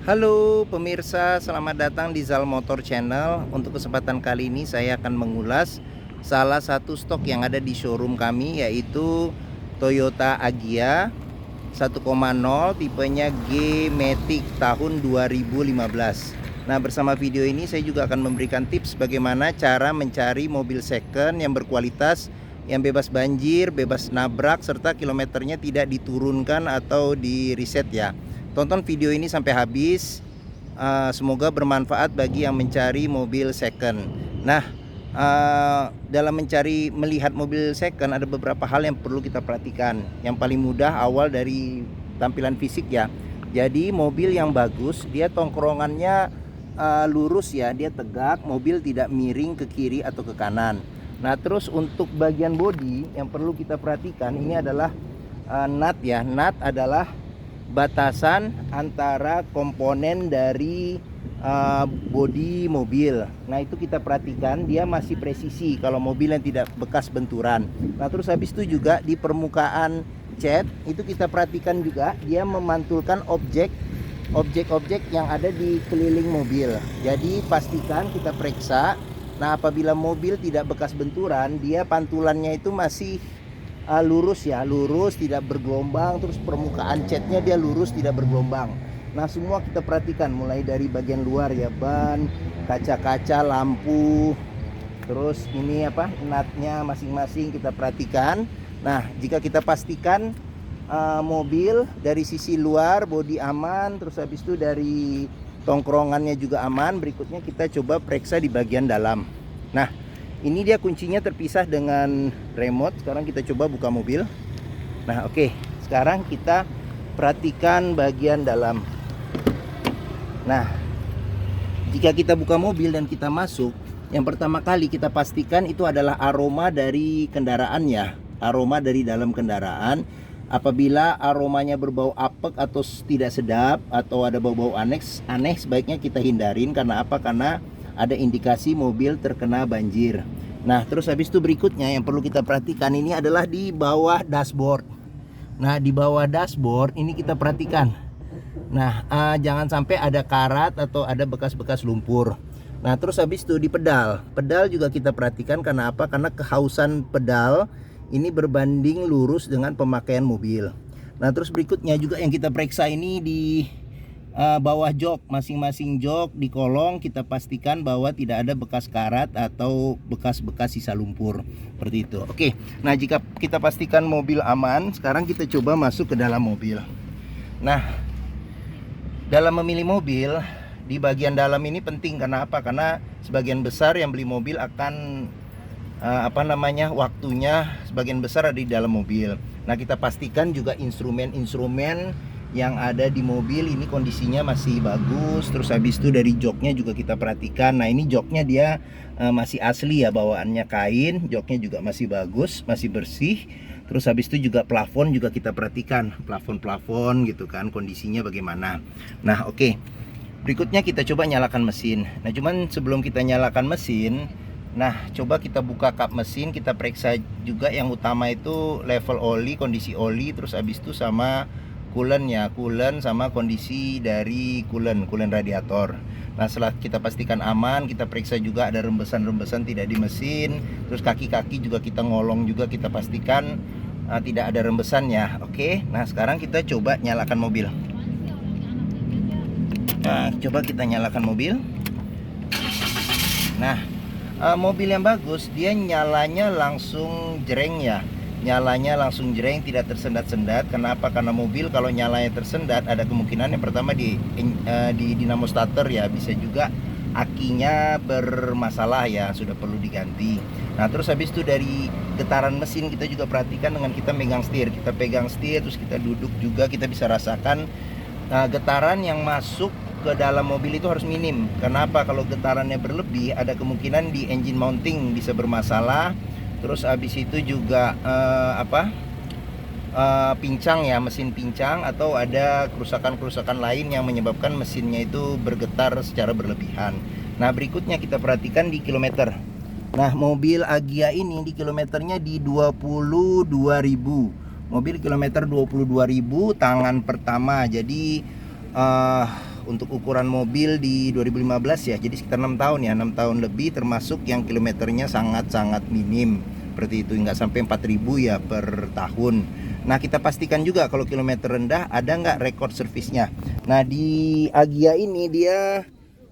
Halo pemirsa, selamat datang di Zal Motor Channel. Untuk kesempatan kali ini saya akan mengulas salah satu stok yang ada di showroom kami, yaitu Toyota Agya 1.0 tipenya G-Matic tahun 2015. Nah, bersama video ini saya juga akan memberikan tips bagaimana cara mencari mobil second yang berkualitas, yang bebas banjir, bebas nabrak, serta kilometernya tidak diturunkan atau di reset ya. Tonton video ini sampai habis. Semoga bermanfaat bagi yang mencari mobil second. Nah, dalam melihat mobil second ada beberapa hal yang perlu kita perhatikan. Yang paling mudah awal dari tampilan fisik ya. Jadi mobil yang bagus dia tongkrongannya lurus ya, dia tegak, mobil tidak miring ke kiri atau ke kanan. Nah, terus untuk bagian bodi yang perlu kita perhatikan ini adalah nut ya. Nut adalah batasan antara komponen dari bodi mobil. Nah, itu kita perhatikan dia masih presisi kalau mobil yang tidak bekas benturan. Nah, terus habis itu juga di permukaan cat itu kita perhatikan juga dia memantulkan objek-objek yang ada di keliling mobil. Jadi pastikan kita periksa. Nah, apabila mobil tidak bekas benturan, dia pantulannya itu masih lurus ya, lurus tidak bergelombang, terus permukaan catnya dia lurus tidak bergelombang. Nah, semua kita perhatikan mulai dari bagian luar ya, ban, kaca-kaca, lampu, terus ini apa, nutnya masing-masing kita perhatikan. Nah, jika kita pastikan mobil dari sisi luar bodi aman, terus habis itu dari tongkrongannya juga aman, berikutnya kita coba periksa di bagian dalam. Nah, ini dia kuncinya terpisah dengan remote. Sekarang kita coba buka mobil. Nah, oke. Sekarang kita perhatikan bagian dalam. Nah, jika kita buka mobil dan kita masuk, yang pertama kali kita pastikan itu adalah aroma dari kendaraannya, aroma dari dalam kendaraan. Apabila aromanya berbau apek atau tidak sedap atau ada bau-bau aneh, sebaiknya kita hindarin. Karena apa? Karena ada indikasi mobil terkena banjir. Nah, terus habis itu berikutnya yang perlu kita perhatikan ini adalah di bawah dashboard. Nah, di bawah dashboard ini kita perhatikan. Nah, jangan sampai ada karat atau ada bekas-bekas lumpur. Nah, terus habis itu di pedal juga kita perhatikan. Karena apa? Karena kehausan pedal ini berbanding lurus dengan pemakaian mobil. Nah, terus berikutnya juga yang kita periksa ini di bawah jok, masing-masing jok di kolong kita pastikan bahwa tidak ada bekas karat atau bekas-bekas sisa lumpur seperti itu. Oke, nah jika kita pastikan mobil aman, sekarang kita coba masuk ke dalam mobil. Nah, dalam memilih mobil di bagian dalam ini penting. Karena apa? Karena sebagian besar yang beli mobil akan waktunya sebagian besar ada di dalam mobil. Nah, kita pastikan juga instrumen-instrumen yang ada di mobil ini kondisinya masih bagus. Terus habis itu dari joknya juga kita perhatikan. Nah, ini joknya dia masih asli ya, bawaannya kain. Joknya juga masih bagus, masih bersih. Terus habis itu juga plafon juga kita perhatikan, plafon gitu kan, kondisinya bagaimana. Nah, oke. Berikutnya kita coba nyalakan mesin. Nah, cuman sebelum kita nyalakan mesin, nah, coba kita buka kap mesin, kita periksa juga yang utama itu level oli, kondisi oli, terus habis itu sama coolant ya, coolant sama kondisi dari coolant radiator. Nah, setelah kita pastikan aman, kita periksa juga ada rembesan-rembesan tidak di mesin. Terus kaki-kaki juga kita ngolong juga, kita pastikan tidak ada rembesan ya. Oke, nah sekarang kita coba nyalakan mobil. Nah, coba kita nyalakan mobil. Nah, mobil yang bagus dia nyalanya langsung jreng ya, nyalanya langsung jreng, tidak tersendat-sendat. Kenapa? Karena mobil kalau nyalanya tersendat ada kemungkinan yang pertama di dinamo starter ya, bisa juga akinya bermasalah ya, sudah perlu diganti. Nah, terus habis itu dari getaran mesin kita juga perhatikan dengan kita megang setir. Kita pegang setir terus kita duduk juga, kita bisa rasakan getaran yang masuk ke dalam mobil itu harus minim. Kenapa? Kalau getarannya berlebih ada kemungkinan di engine mounting bisa bermasalah. Terus habis itu juga pincang ya, mesin pincang, atau ada kerusakan-kerusakan lain yang menyebabkan mesinnya itu bergetar secara berlebihan. Nah, berikutnya kita perhatikan di kilometer. Nah, mobil Agya ini di kilometernya di 22.000. Mobil kilometer 22.000 tangan pertama. Jadi untuk ukuran mobil di 2015 ya, jadi sekitar 6 tahun ya, 6 tahun lebih, termasuk yang kilometernya sangat-sangat minim seperti itu, nggak sampai 4.000 ya per tahun. Nah, kita pastikan juga kalau kilometer rendah ada nggak rekod servisnya. Nah, di Agya ini dia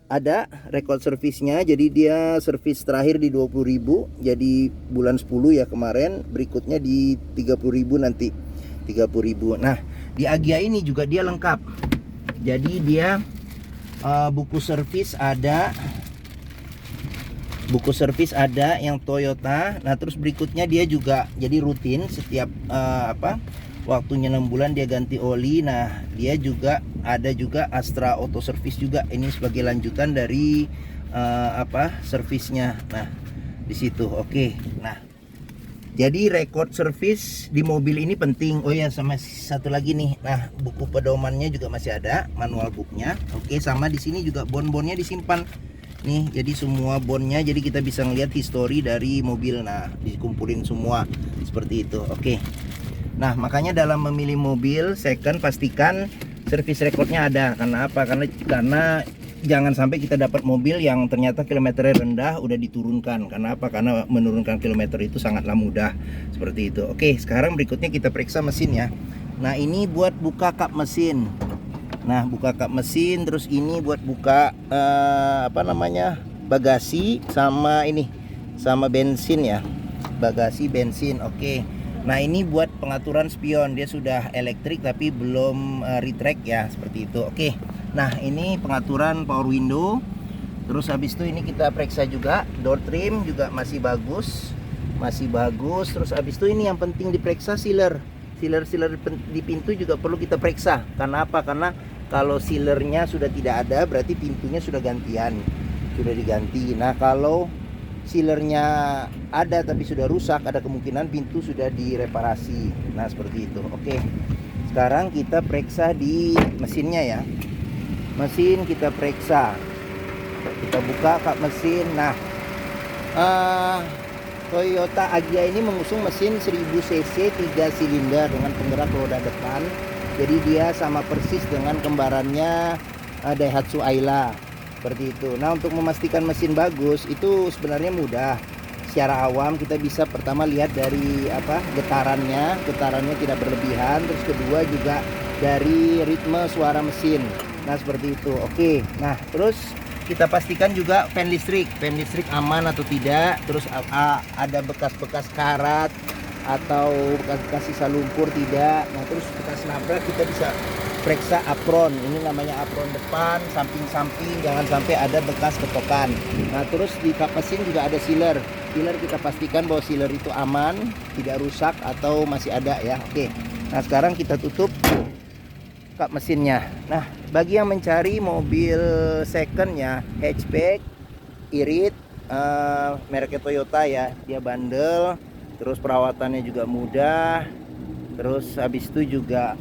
ada rekod servisnya, jadi dia servis terakhir di 20.000, jadi bulan 10 ya kemarin, berikutnya di 30.000 nanti 30.000. Nah, di Agya ini juga dia lengkap, jadi dia buku servis ada, yang Toyota. Nah, terus berikutnya dia juga jadi rutin setiap waktunya 6 bulan dia ganti oli. Nah, dia juga ada juga Astra Auto Service juga, ini sebagai lanjutan dari servisnya. Nah, di situ. Oke. Nah, jadi rekod servis di mobil ini penting. Oh ya, sama satu lagi nih. Nah, buku pedomannya juga masih ada, manual booknya. Oke, sama di sini juga bon-bonnya disimpan. Nih, jadi semua bonnya, jadi kita bisa ngeliat histori dari mobil. Nah, dikumpulin semua seperti itu. Oke. Nah, makanya dalam memilih mobil second pastikan servis rekodnya ada. Karena apa? Karena jangan sampai kita dapat mobil yang ternyata kilometernya rendah udah diturunkan. Karena apa? Karena menurunkan kilometer itu sangatlah mudah seperti itu. Oke, sekarang berikutnya kita periksa mesin ya. Nah, ini buat buka kap mesin. Nah, buka kap mesin, terus ini buat buka bagasi sama ini, sama bensin ya, bagasi bensin. Oke. Nah, ini buat pengaturan spion, dia sudah elektrik tapi belum retract ya, seperti itu. Oke. Nah, ini pengaturan power window. Terus habis itu ini kita periksa juga door trim juga masih bagus, Terus habis itu ini yang penting diperiksa sealer di pintu juga perlu kita periksa. Karena apa? Karena kalau sealernya sudah tidak ada, berarti pintunya sudah diganti. Nah, kalau sealernya ada tapi sudah rusak, ada kemungkinan pintu sudah direparasi. Nah, seperti itu. Oke. Sekarang kita periksa di mesinnya ya. Mesin kita periksa. Kita buka kap mesin. Nah, Toyota Agya ini mengusung mesin 1000 cc 3 silinder dengan penggerak roda depan. Jadi dia sama persis dengan kembarannya Daihatsu Ayla. Seperti itu. Nah, untuk memastikan mesin bagus itu sebenarnya mudah. Secara awam kita bisa pertama lihat dari getarannya tidak berlebihan. Terus kedua juga dari ritme suara mesin. Nah, seperti itu. Oke. Nah, terus kita pastikan juga fan listrik aman atau tidak. Terus ada bekas-bekas karat atau bekas-bekas sisa lumpur tidak. Nah, terus bekas nabrak kita bisa periksa apron. Ini namanya apron depan, samping-samping, jangan sampai ada bekas ketokan. Nah, terus di kap mesin juga ada sealer kita pastikan bahwa sealer itu aman, tidak rusak atau masih ada ya. Oke. Nah, sekarang kita tutup kap mesinnya. Nah, bagi yang mencari mobil second ya, hatchback, irit, mereknya Toyota ya, dia bandel, terus perawatannya juga mudah, terus habis itu juga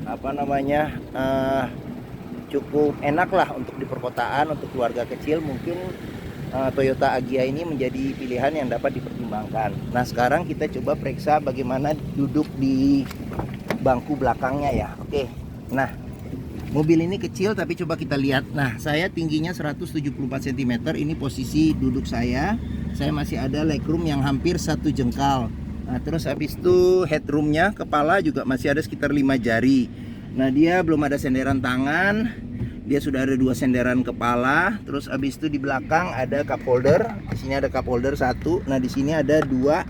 cukup enak lah untuk di perkotaan, untuk keluarga kecil mungkin Toyota Agya ini menjadi pilihan yang dapat dipertimbangkan. Nah, sekarang kita coba periksa bagaimana duduk di bangku belakangnya ya. Oke. Nah, mobil ini kecil tapi coba kita lihat. Nah, saya tingginya 174 cm. Ini posisi duduk saya masih ada legroom yang hampir 1 jengkal. Nah, terus habis itu headroomnya, kepala juga masih ada sekitar 5 jari. Nah, dia belum ada senderan tangan. Dia sudah ada 2 senderan kepala. Terus habis itu di belakang ada cup holder. Di sini ada cup holder 1. Nah, di sini ada 2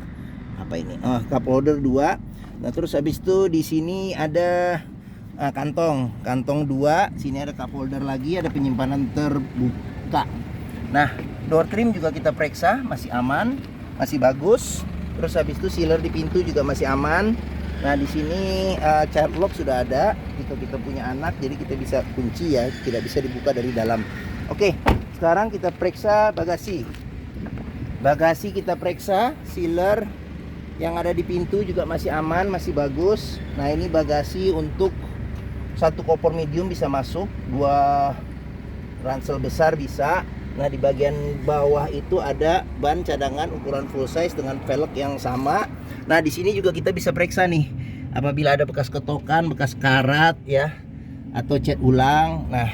cup holder 2. Nah, terus habis itu di sini ada kantong 2. Sini ada cup holder lagi, ada penyimpanan terbuka. Nah, door trim juga kita periksa, masih aman, masih bagus. Terus habis itu sealer di pintu juga masih aman. Nah, di sini child lock sudah ada. Jika kita punya anak, jadi kita bisa kunci ya, tidak bisa dibuka dari dalam. Oke, sekarang kita periksa bagasi. Bagasi kita periksa, sealer yang ada di pintu juga masih aman, masih bagus. Nah, ini bagasi untuk 1 koper medium bisa masuk, 2 ransel besar bisa. Nah, di bagian bawah itu ada ban cadangan ukuran full size dengan velg yang sama. Nah, di sini juga kita bisa periksa nih, apabila ada bekas ketokan, bekas karat ya, atau cat ulang. Nah,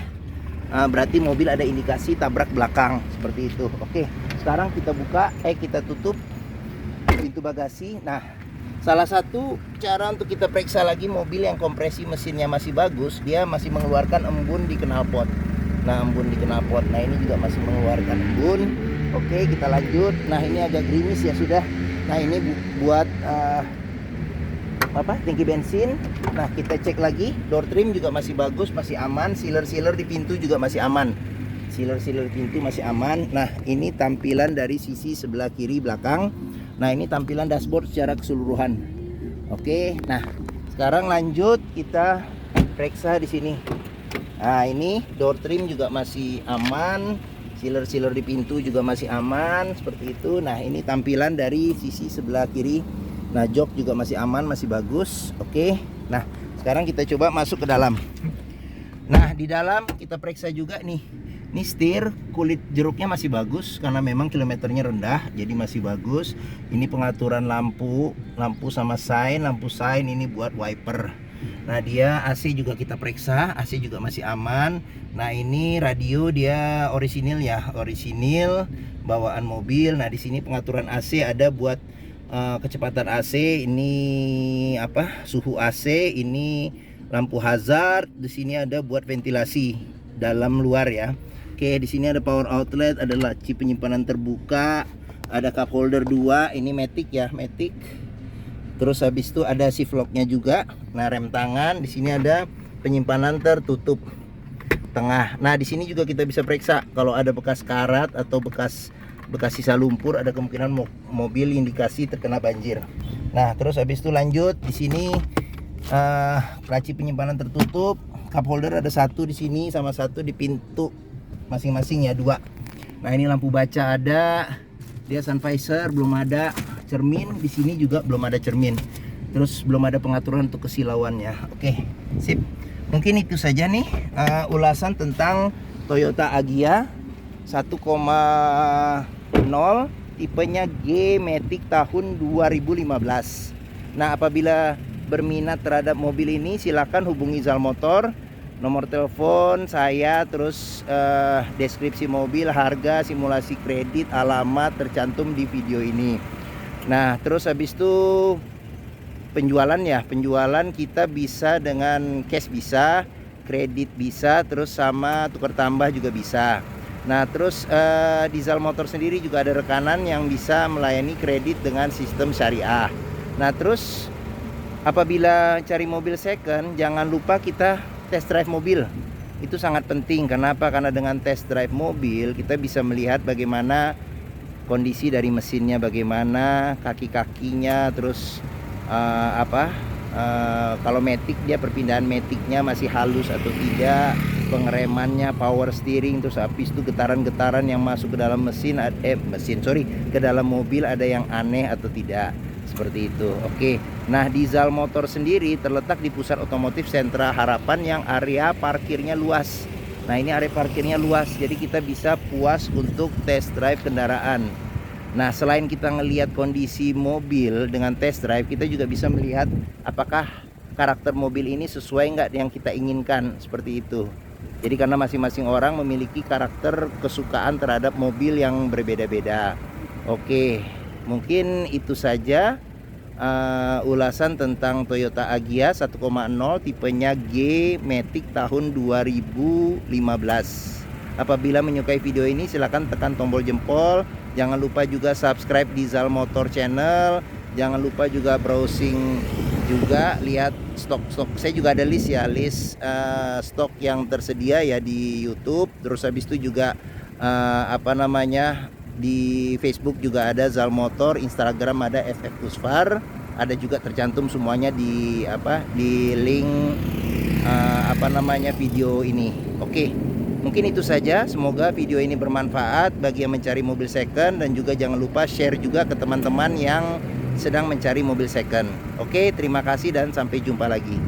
berarti mobil ada indikasi tabrak belakang seperti itu. Oke, sekarang kita buka, kita tutup pintu bagasi. Nah, salah satu cara untuk kita periksa lagi mobil yang kompresi mesinnya masih bagus, dia masih mengeluarkan embun di knalpot. Nah, embun di knalpot. Nah, ini juga masih mengeluarkan embun. Oke, kita lanjut. Nah, ini agak gerimis ya sudah. Nah, ini buat tangki bensin. Nah, kita cek lagi, door trim juga masih bagus, masih aman. Sealer di pintu juga masih aman. Sealer pintu masih aman. Nah, ini tampilan dari sisi sebelah kiri belakang. Nah, ini tampilan dashboard secara keseluruhan. Oke, nah sekarang lanjut kita periksa di sini. Nah, ini door trim juga masih aman. Sealer di pintu juga masih aman seperti itu. Nah, ini tampilan dari sisi sebelah kiri. Nah, jok juga masih aman, masih bagus. Oke. Nah, sekarang kita coba masuk ke dalam. Nah, di dalam kita periksa juga nih. Ini setir, kulit jeruknya masih bagus karena memang kilometernya rendah, jadi masih bagus. Ini pengaturan lampu sama sign, lampu sign ini buat wiper. Nah, dia AC juga kita periksa, AC juga masih aman. Nah, ini radio dia orisinil ya, orisinil bawaan mobil. Nah, di sini pengaturan AC ada buat kecepatan AC, ini suhu AC, ini lampu hazard, di sini ada buat ventilasi dalam luar ya. Oke, di sini ada power outlet, ada laci penyimpanan terbuka, ada cup holder 2, ini matic ya, matic. Terus habis itu ada shift locknya juga. Nah, rem tangan, di sini ada penyimpanan tertutup tengah. Nah, di sini juga kita bisa periksa kalau ada bekas karat atau bekas sisa lumpur, ada kemungkinan mobil indikasi terkena banjir. Nah, terus habis itu lanjut di sini laci penyimpanan tertutup, cup holder ada satu di sini sama satu di pintu masing-masing ya, 2. Nah, ini lampu baca ada, dia sun visor belum ada, cermin di sini juga belum ada cermin. Terus belum ada pengaturan untuk kesilauannya. Oke, sip. Mungkin itu saja nih ulasan tentang Toyota Agya 1,0 tipenya G Matic tahun 2015. Nah, apabila berminat terhadap mobil ini silakan hubungi Zal Motor. Nomor telepon saya, terus deskripsi mobil, harga, simulasi kredit, alamat tercantum di video ini. Nah, terus habis itu penjualan kita bisa dengan cash, bisa kredit, bisa terus sama tukar tambah juga bisa. Nah, terus di Zal Motor sendiri juga ada rekanan yang bisa melayani kredit dengan sistem syariah. Nah, terus apabila cari mobil second, jangan lupa kita test drive mobil. Itu sangat penting. Kenapa? Karena dengan test drive mobil kita bisa melihat bagaimana kondisi dari mesinnya, bagaimana kaki-kakinya, terus kalau matic, dia perpindahan maticnya masih halus atau tidak, pengeremannya, power steering, terus habis itu getaran-getaran yang masuk ke dalam ke dalam mobil ada yang aneh atau tidak, seperti itu. Oke. Nah, di Zal Motor sendiri terletak di pusat otomotif Sentra Harapan yang area parkirnya luas. Nah, ini area parkirnya luas, jadi kita bisa puas untuk test drive kendaraan. Nah, selain kita ngelihat kondisi mobil dengan test drive, kita juga bisa melihat apakah karakter mobil ini sesuai nggak yang kita inginkan, seperti itu. Jadi karena masing-masing orang memiliki karakter kesukaan terhadap mobil yang berbeda-beda. Oke, mungkin itu saja ulasan tentang Toyota Agya 1,0 tipenya G Matic tahun 2015. Apabila menyukai video ini silahkan tekan tombol jempol. Jangan lupa juga subscribe di Zal Motor channel. Jangan lupa juga browsing juga, lihat stok-stok. Saya juga ada list ya, stok yang tersedia ya di YouTube. Terus habis itu juga di Facebook juga ada Zal Motor, Instagram ada FF Pusfar. Ada juga tercantum semuanya di link video ini. Oke. Mungkin itu saja, semoga video ini bermanfaat bagi yang mencari mobil second, dan juga jangan lupa share juga ke teman-teman yang sedang mencari mobil second. Oke, terima kasih dan sampai jumpa lagi.